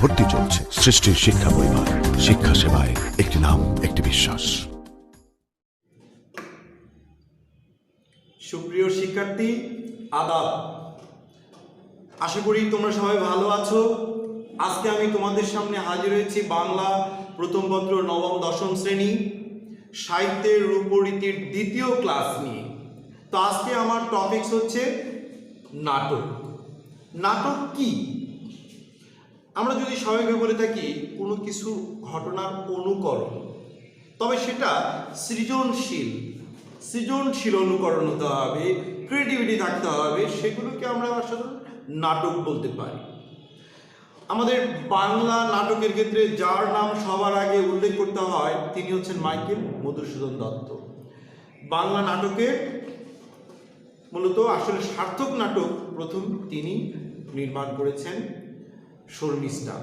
ভর্তি চলছে। সৃষ্টির শিক্ষা পরিবার, শিক্ষা সেবায় একটি নাম, একটি বিশ্বাস। সুপ্রিয় শিক্ষার্থী, আদাব। আশা করি তোমরা সবাই ভালো আছো। আজকে আমি তোমাদের সামনে হাজির হয়েছি বাংলা প্রথম পত্র নবম দশম শ্রেণী সাহিত্যের রূপরীতির দ্বিতীয় ক্লাস নিয়ে। তো আজকে আমার টপিকস হচ্ছে নাটক। নাটক কি? আমরা যদি সবাইকে বলে থাকি কোনো কিছু ঘটনার অনুকরণ, তবে সেটা সৃজনশীল অনুকরণ হতে হবে, ক্রিয়েটিভিটি থাকতে হবে, সেগুলোকে আমরা সাধারণত নাটক বলতে পারি। আমাদের বাংলা নাটকের ক্ষেত্রে যার নাম সবার আগে উল্লেখ করতে হয় তিনি হচ্ছেন মাইকেল মধুসূদন দত্ত। বাংলা নাটকের মূলত আসলে সার্থক নাটক প্রথম তিনি নির্মাণ করেছেন, শর্মিষ্ঠা।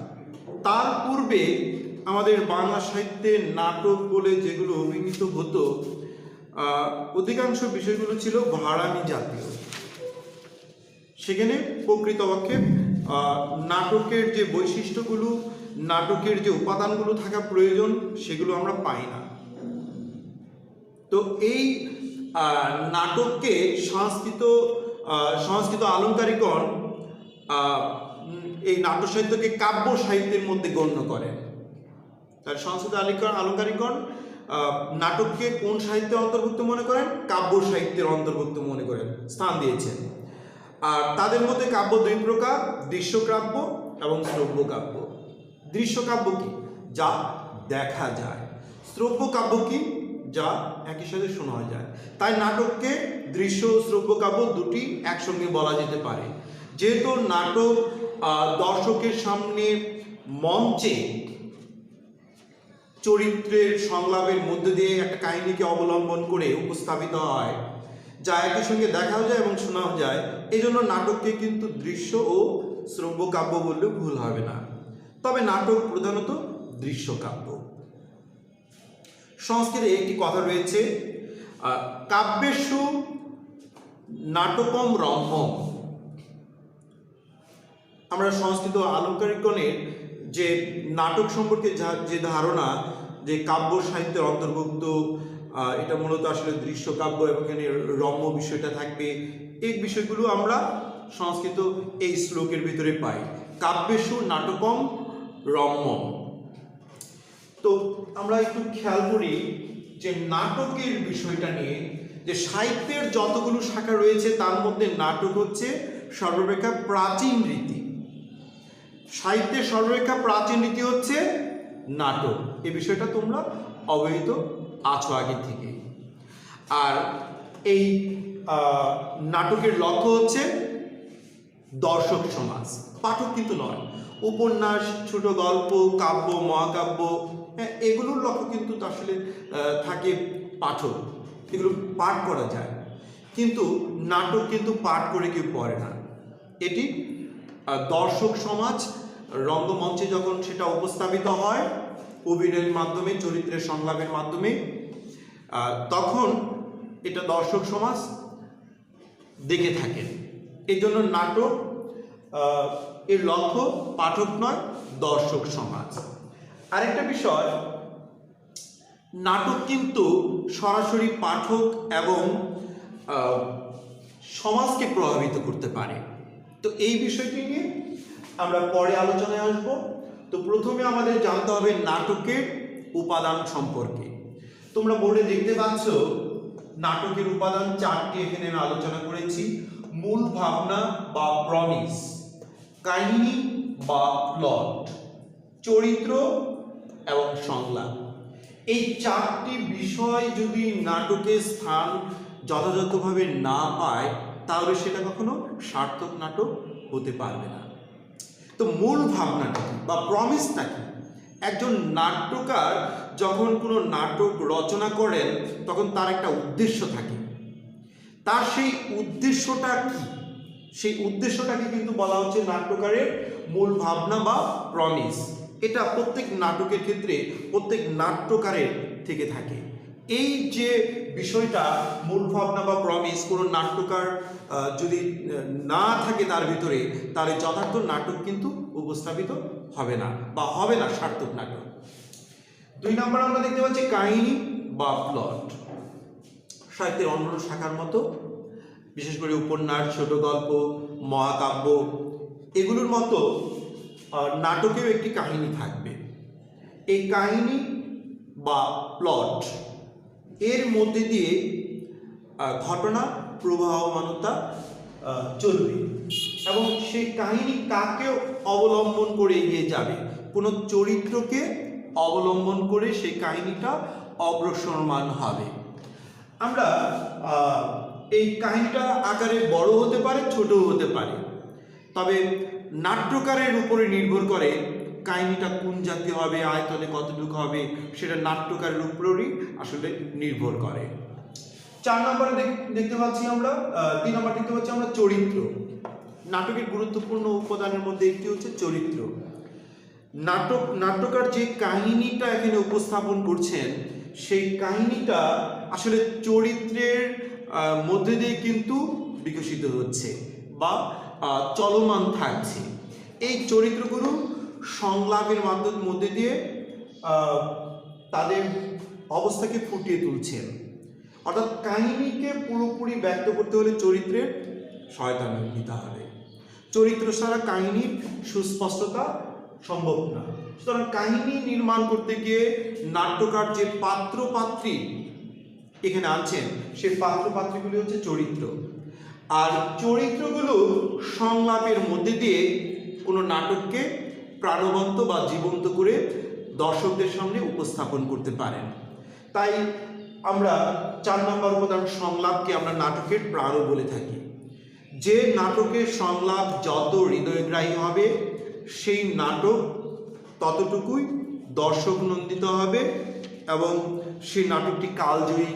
তার পূর্বে আমাদের বাংলা সাহিত্যে নাটক বলে যেগুলো অভিনীত হতো অধিকাংশ বিষয়গুলো ছিল ভাড়ামি জাতীয়। সেখানে প্রকৃতপক্ষে নাটকের যে বৈশিষ্ট্যগুলো, নাটকের যে উপাদানগুলো থাকা প্রয়োজন সেগুলো আমরা পাই না। তো এই নাটককে সংস্কৃত আলংকারিকগণ এই নাট্য সাহিত্যকে কাব্য সাহিত্যের মধ্যে গণ্য করেন। তার সংস্কৃত আলংকারিকগণ নাটককে কোন সাহিত্যের অন্তর্ভুক্ত মনে করেন? কাব্য সাহিত্যের অন্তর্ভুক্ত মনে করেন, স্থান দিয়েছেন। আর তাদের মধ্যে কাব্য দুই প্রকার, দৃশ্যকাব্য এবং শ্রব্যকাব্য। দৃশ্যকাব্য কি? যা দেখা যায়। শ্রব্যকাব্য কি? যা একই সাথে শোনা যায়। তাই নাটককে দৃশ্য ও শ্রব্যকাব্য দুটি একসঙ্গে বলা যেতে পারে। যেহেতু নাটক দর্শকের সামনে মঞ্চে চরিত্রের সংলাপের মধ্য দিয়ে একটা কাহিনীকে অবলম্বন করে উপস্থাপিত হয়, যা একই সঙ্গে দেখাও যায় এবং শোনাও যায়, এই জন্য নাটককে কিন্তু দৃশ্য ও শ্রব্যকাব্য বললেও ভুল হবে না। তবে নাটক প্রধানত দৃশ্যকাব্য। সংস্কৃতে একটি কথা রয়েছে, কাব্যেষু নাটকম রম্যম। আমরা সংস্কৃত আলংকারিকগণের যে নাটক সম্পর্কে যে ধারণা, যে কাব্য সাহিত্যের অন্তর্ভুক্ত, এটা মূলত আসলে দৃশ্যকাব্য এবং এখানে রম্য বিষয়টা থাকবে, এই বিষয়গুলো আমরা সংস্কৃত এই শ্লোকের ভিতরে পাই। কাব্যেষু নাটকম রম্যম। তো আমরা একটু খেয়াল করি যে নাটকের বিষয়টা নিয়ে, যে সাহিত্যের যতগুলো শাখা রয়েছে তার মধ্যে নাটক হচ্ছে সর্বাপেক্ষা প্রাচীন রীতি। সাহিত্যের সর্বাপেক্ষা প্রাচীন রীতি হচ্ছে নাটক। এই বিষয়টা তোমরা অবহিত আছো আগে থেকে। আর এই নাটকের লক্ষ্য হচ্ছে দর্শক সমাজ, পাঠক কিন্তু নয়। উপন্যাস, ছোট গল্প, কাব্য, মহাকাব্য, এগুলোর লক্ষ্য কিন্তু আসলে থাকে পাঠক, এগুলো পাঠ করা যায়। কিন্তু নাটক কিন্তু পাঠ করে কেউ পড়ে না। এটি দর্শক সমাজ রঙ্গমঞ্চে যখন সেটা উপস্থাপিত হয় অভিনয়ের মাধ্যমে, চরিত্রের সংলাপের মাধ্যমে, তখন এটা দর্শক সমাজ দেখে থাকেন। এই জন্য নাটক এর লক্ষ্য পাঠক নয়, দর্শক সমাজ। আরেকটা বিষয়, নাটক কিন্তু সরাসরি পাঠক এবং সমাজকে প্রভাবিত করতে পারে। তো এই বিষয়টি নিয়ে আমরা পরে আলোচনায় আসব। তো প্রথমে আমাদের জানতে হবে নাটকের উপাদান সম্পর্কে। তোমরা বোর্ডে দেখতে পাচ্ছ নাটকের উপাদান চারটি এখানে আমি আলোচনা করেছি। মূল ভাবনা বা প্রমিস, কাহিনী বা প্লট, চরিত্র এবং সংলাপ। এই চারটি বিষয় যদি নাটকের স্থান যথাযথভাবে না পায় তাহলে সেটা কখনো সার্থক নাটক হতে পারবে না। তো মূল ভাবনাটা বা প্রমিসটা কি? একজন নাট্যকার যখন কোনো নাটক রচনা করেন তখন তার একটা উদ্দেশ্য থাকে। তার সেই উদ্দেশ্যটা কি? সেই উদ্দেশ্যটাকে কিন্তু বলা হচ্ছে নাট্যকারের মূল ভাবনা বা প্রমিস। এটা প্রত্যেক নাটকের ক্ষেত্রে প্রত্যেক নাট্যকারের থেকে থাকে। এই যে বিষয়টা মূল ভাবনা বা প্রমিস, কোনো নাট্যকার যদি না থাকে তার ভিতরে, তাহলে যথার্থ নাটক কিন্তু উপস্থাপিত হবে না বা হবে না সার্থক নাটক। 2 নম্বর আমরা দেখতে পাচ্ছি কাহিনী বা প্লট। সাহিত্যের অন্যান্য শাখার মতো বিশেষ করে উপন্যাস, ছোট গল্প, মহাকাব্য এগুলোর মতো নাটকেও একটি কাহিনী থাকবে। এই কাহিনী বা প্লট এর মধ্যে দিয়ে ঘটনা প্রবাহমানতা চলবে এবং সেই কাহিনী কাকে অবলম্বন করে এগিয়ে যাবে, কোনো চরিত্রকে অবলম্বন করে সেই কাহিনীটা অগ্রসরমান হবে। আমরা এই কাহিনীটা আকারে বড় হতে পারে, ছোটও হতে পারে, তবে নাট্যকারের উপরে নির্ভর করে কাহিনীটা কোন জাতীয় হবে, আয়তনে কতটুকু হবে, সেটা নাট্যকারের উপরেই আসলে নির্ভর করে। 4 নম্বরে দেখতে পাচ্ছি আমরা 3 নম্বর দেখতে পাচ্ছি আমরা চরিত্র। নাটকের গুরুত্বপূর্ণ উপাদানের মধ্যে একটি হচ্ছে চরিত্র। নাট্যকার যে কাহিনীটা এখানে উপস্থাপন করছেন সেই কাহিনীটা আসলে চরিত্রের মধ্যে দিয়ে কিন্তু বিকশিত হচ্ছে বা চলমান থাকছে। এই চরিত্রগুলো সংলাপের মধ্যে দিয়ে তাদের অবস্থাকে ফুটিয়ে তুলছেন। অর্থাৎ কাহিনীকে পুরোপুরি ব্যক্ত করতে হলে চরিত্রের সহায়তা নিতে হবে। চরিত্র ছাড়া কাহিনীর সুস্পষ্টতা সম্ভব না। সুতরাং কাহিনী নির্মাণ করতে গিয়ে নাট্যকার যে পাত্র পাত্রী এখানে আনছেন সেই পাত্র পাত্রীগুলি হচ্ছে চরিত্র, আর চরিত্রগুলো সংলাপের মধ্যে দিয়ে কোনো নাটককে প্রাণবন্ত বা জীবন্ত করে দর্শকদের সামনে উপস্থাপন করতে পারেন। তাই আমরা 4 নম্বর উপাদান সংলাপকে আমরা নাটকের প্রাণও বলে থাকি। যে নাটকের সংলাপ যত হৃদয়গ্রাহী হবে সেই নাটক ততটুকুই দর্শক নন্দিত হবে এবং সেই নাটকটি কালজয়ী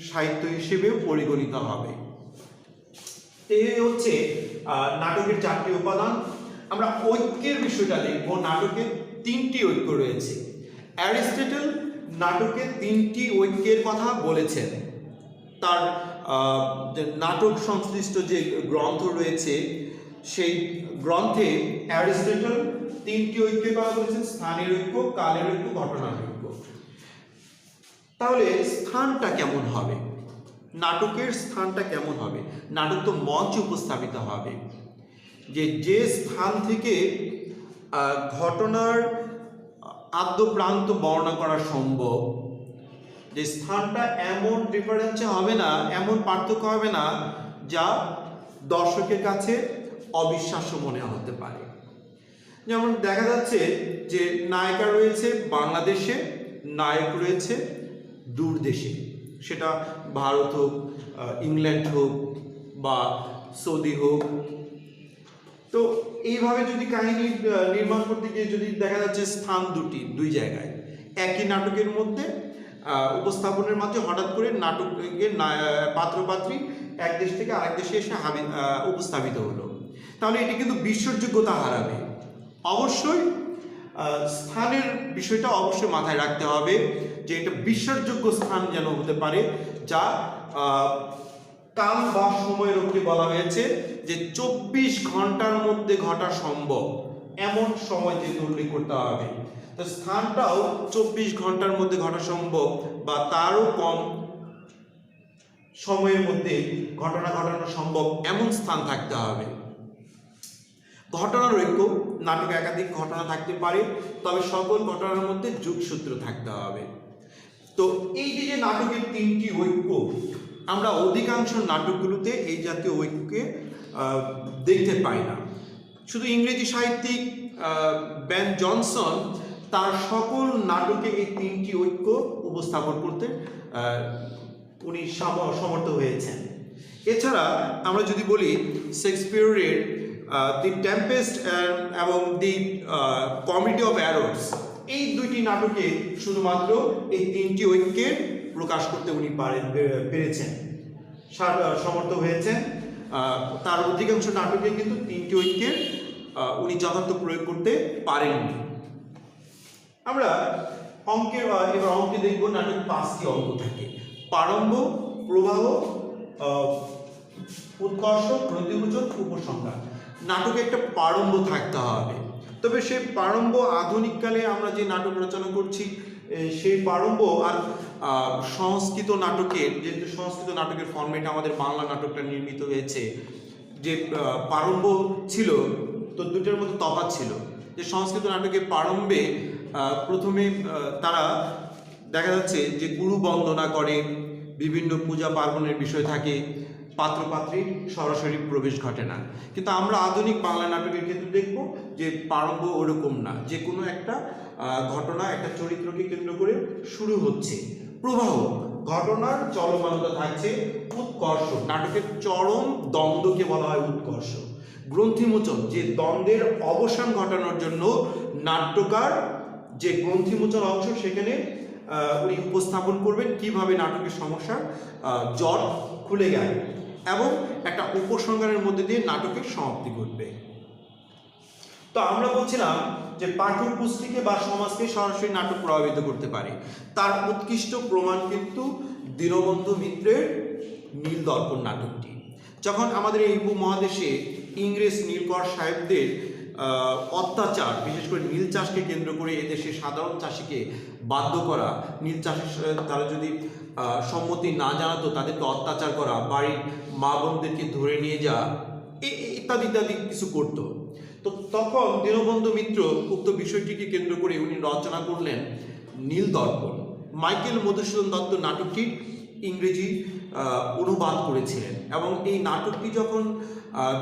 সাহিত্য হিসেবেও পরিগণিত হবে। এই হচ্ছে নাটকের 4টি উপাদান। আমরা ঐক্যের বিষয়টা দেখব। নাটকের 3টি ঐক্য রয়েছে। অ্যারিস্টটল নাটকে 3টি ঐক্যের কথা বলেছেন। তার নাটক সংশ্লিষ্ট যে গ্রন্থ রয়েছে সেই গ্রন্থে অ্যারিস্টটল 3টি ঐক্যের কথা বলেছেন: স্থানের ঐক্য, কালের ঐক্য, ঘটনার ঐক্য। তাহলে স্থানটা কেমন হবে, নাটকের স্থানটা কেমন হবে? নাটক তো মঞ্চে উপস্থাপিত হবে, যে স্থান থেকে ঘটনার আদ্যপ্রান্ত বর্ণনা করা সম্ভব, যে স্থানটা এমন ডিফারেন্সে হবে না, এমন পার্থক্য হবে না যা দর্শকের কাছে অবিশ্বাস্য মনে হতে পারে। যেমন দেখা যাচ্ছে যে নায়িকা রয়েছে বাংলাদেশে, নায়ক রয়েছে দূর দেশে, সেটা ভারত হোক, ইংল্যান্ড হোক বা সৌদি হোক। তো এইভাবে যদি কাহিনী নির্মাণ করতে গিয়ে যদি দেখা যাচ্ছে স্থান দুই জায়গায় একই নাটকের মধ্যে উপস্থাপনের মাঝে হঠাৎ করে নাটকের পাত্রপাত্রী এক দেশ থেকে আরেক দেশে এসে উপস্থাপিত হলো, তাহলে এটি কিন্তু বিশ্বাসযোগ্যতা হারাবে। অবশ্যই স্থানের বিষয়টা অবশ্যই মাথায় রাখতে হবে যে এটা বিশ্বাসযোগ্য স্থান যেন হতে পারে, যা কাল বা সময়ের উপরে বলা হয়েছে যে 24 ঘন্টার মধ্যে ঘটা সম্ভব, এমন সময় যেহেতু উল্লেখ করতে হবে। তো স্থানটাও 24 ঘন্টার মধ্যে ঘটা সম্ভব বা তারও কম সময়ের মধ্যে ঘটনা ঘটানো সম্ভব এমন স্থান থাকতে হবে। ঘটনার ঐক্য, নাটকে একাধিক ঘটনা থাকতে পারে, তবে সকল ঘটনার মধ্যে যোগসূত্র থাকতে হবে। তো এই যে নাটকের 3টি ঐক্য, আমরা অধিকাংশ নাটকগুলোতে এই জাতীয় ঐক্যকে দেখতে পাই না। শুধু ইংরেজি সাহিত্যিক বেন জনসন তার সকল নাটকে এই 3টি ঐক্য উপস্থাপন করতে উনি সমর্থ হয়েছেন। এছাড়া আমরা যদি বলি শেক্সপিয়রের দি টেম্পেস্ট এবং দি কমেডি অফ অ্যারোস, এই 2টি নাটকে শুধুমাত্র এই 3টি ঐক্যে প্রকাশ করতে উনি পেরেছেন, সমর্থ হয়েছেন। তার অধিকাংশ নাটকে কিন্তু 3টি ঐক্যের উনি যথার্থ প্রয়োগ করতে পারেননি। আমরা এবার অঙ্কে দেখব। নাটক 5টি অঙ্ক থাকে: প্রারম্ভ, প্রবাহ, উৎকর্ষ, প্রতিভূজন, উপসংহার। নাটকে একটা প্রারম্ভ থাকতে হবে। তবে সেই প্রারম্ভ আধুনিককালে আমরা যে নাটক রচনা করছি সেই প্রারম্ভ আর সংস্কৃত নাটকের, যেহেতু সংস্কৃত নাটকের ফর্মেটে আমাদের বাংলা নাটকটা নির্মিত হয়েছে, যে প্রারম্ভ ছিল তো দুটোর মধ্যে তফাৎ ছিল। যে সংস্কৃত নাটকের প্রারম্ভে প্রথমে তারা দেখা যাচ্ছে যে গুরু বন্দনা করে, বিভিন্ন পূজা পার্বণের বিষয় থাকে, পাত্রপাত্রীর সরাসরি প্রবেশ ঘটে না। কিন্তু আমরা আধুনিক বাংলা নাটকের ক্ষেত্রে দেখব যে প্রারম্ভ ওরকম না, যে কোনো একটা ঘটনা, একটা চরিত্রকে কেন্দ্র করে শুরু হচ্ছে, প্রবাহ ঘটনার চলমানতা থাকছে, উৎকর্ষ, নাটকের চরম দ্বন্দ্বকে বলা হয় উৎকর্ষ, গ্রন্থিমোচন, যে দ্বন্দ্বের অবসান ঘটানোর জন্য নাট্যকার যে গ্রন্থিমোচন অংশ সেখানে উনি উপস্থাপন করবেন কিভাবে নাটকের সমস্যার জট খুলে গেল এবং একটা উপসংহারের মধ্যে দিয়ে নাটকের সমাপ্তি ঘটবে। তো আমরা বলছিলাম যে পাঠ্যপুস্তকে বা সমাজকে সরাসরি নাটক প্রভাবিত করতে পারে। তার উৎকৃষ্ট প্রমাণ কিন্তু দীনবন্ধু মিত্রের নীলদর্পণ নাটকটি। যখন আমাদের এই উপমহাদেশে ইংরেজ নীলকর সাহেবদের অত্যাচার, বিশেষ করে নীল চাষকে কেন্দ্র করে এদেশে সাধারণ চাষিকে বাধ্য করা, নীল চাষের তারা যদি সম্মতি না জানাতো তাদেরকে অত্যাচার করা, বাড়ির মা বোনদেরকে ধরে নিয়ে যাওয়া, ইত্যাদি ইত্যাদি কিছু করত। তো তখন দীনবন্ধু মিত্র উক্ত বিষয়টিকে কেন্দ্র করে উনি রচনা করলেন নীলদর্পণ। মাইকেল মধুসূদন দত্ত নাটকটির ইংরেজি অনুবাদ করেছিলেন এবং এই নাটকটি যখন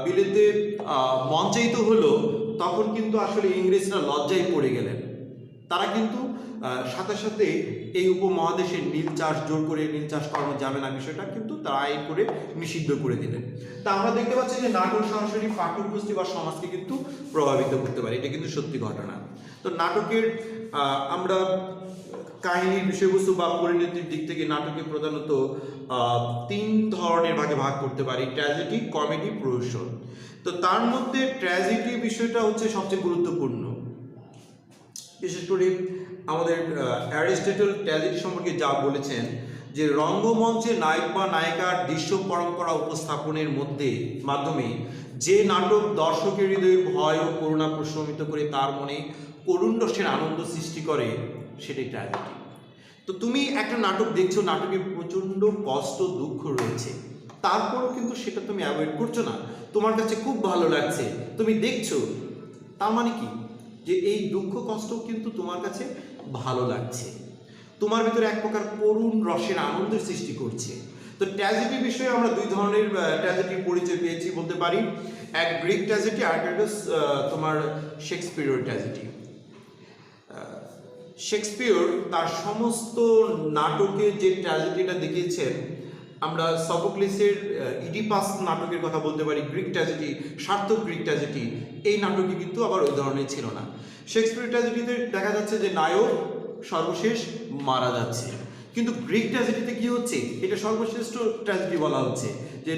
বিলেতে মঞ্চায়িত হলো তখন কিন্তু আসলে ইংরেজরা লজ্জায় পড়ে গেলেন। তারা কিন্তু সাথে সাথে এই উপমহাদেশে নীল চাষ, জোর করে নীল চাষ করানো যাবে না বিষয়টা কিন্তু তারা আইন করে নিষিদ্ধ করে দিলেন। তা আমরা দেখতে পাচ্ছি যে নাটক সরাসরি পাঠ্যপুস্তক বা সমাজকে কিন্তু প্রভাবিত করতে পারে, এটা কিন্তু সত্যি ঘটনা। তো নাটকের আমরা কাহিনীর বিষয়বস্তু বা পরিণতির দিক থেকে নাটকে প্রধানত 3 ধরনের ভাগে ভাগ করতে পারি: ট্র্যাজেডি, কমেডি, প্রহসন। তো তার মধ্যে ট্র্যাজেডি বিষয়টা হচ্ছে সবচেয়ে গুরুত্বপূর্ণ। বিশেষ করে আমাদের অ্যারিস্টটল ট্র্যাজেডি সম্পর্কে যা বলেছেন যে রঙ্গমঞ্চে নায়ক বা নায়িকার দৃশ্য পরম্পরা উপস্থাপনের মাধ্যমে যে নাটক দর্শকের হৃদয়ে ভয় ও করুণা প্রশমিত করে তার মনে করুণ রসের আনন্দ সৃষ্টি করে, সেটাই ট্র্যাজেডি। তো তুমি একটা নাটক দেখছো, নাটকে প্রচণ্ড কষ্ট দুঃখ রয়েছে, তারপরও কিন্তু সেটা তুমি অ্যাভয়েড করছো না, তোমার কাছে খুব ভালো লাগছে, তুমি দেখছো, তার মানে কি যে এই দুঃখ কষ্ট কিন্তু তোমার কাছে ভালো লাগছে, তোমার ভিতরে এক প্রকার করুণ রসের আনন্দের সৃষ্টি করছে। তো ট্র্যাজেডি বিষয়ে আমরা 2 ধরনের ট্র্যাজেডির পরিচয় পেয়েছি বলতে পারি, এক গ্রিক ট্র্যাজেডি আর একটা তোমার শেক্সপিয়রের ট্র্যাজেডি। শেক্সপিয়র তার সমস্ত নাটকে যে ট্র্যাজেডিটা দেখিয়েছেন, আমরা সফোক্লিসের ইডিপাস নাটকের কথা বলতে পারি, গ্রিক ট্র্যাজেডি, সার্থক গ্রিক ট্র্যাজেডি, এই নাটকে কিন্তু আবার ওই ধরনের ছিল না। শেক্সপিয়র ট্র্যাজেডিতে দেখা যাচ্ছে যে নায়ক সর্বশেষ মারা যাচ্ছে, কিন্তু গ্রিক ট্র্যাজেডিতে কি হচ্ছে, এটা সর্বশ্রেষ্ঠ ট্র্যাজেডি বলা হচ্ছে যে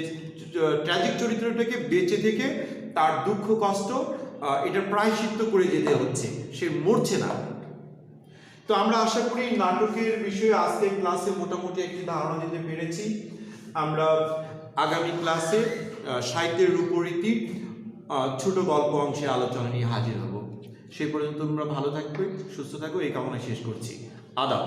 ট্র্যাজিক চরিত্রটাকে বেঁচে থেকে তার দুঃখ কষ্ট এটা প্রায়শ্চিত্ত করে যেতে হচ্ছে, সে মরছে না। তো আমরা আশা করি নাটকের বিষয়ে আজকের ক্লাসে মোটামুটি একটি ধারণা দিতে পেরেছি। আমরা আগামী ক্লাসে সাহিত্যের রূপরীতি ছোট গল্প অংশে আলোচনা নিয়ে হাজির হব। সেই পর্যন্ত তোমরা ভালো থাকবে, সুস্থ থাকো, এই কামনা শেষ করছি। আদাব।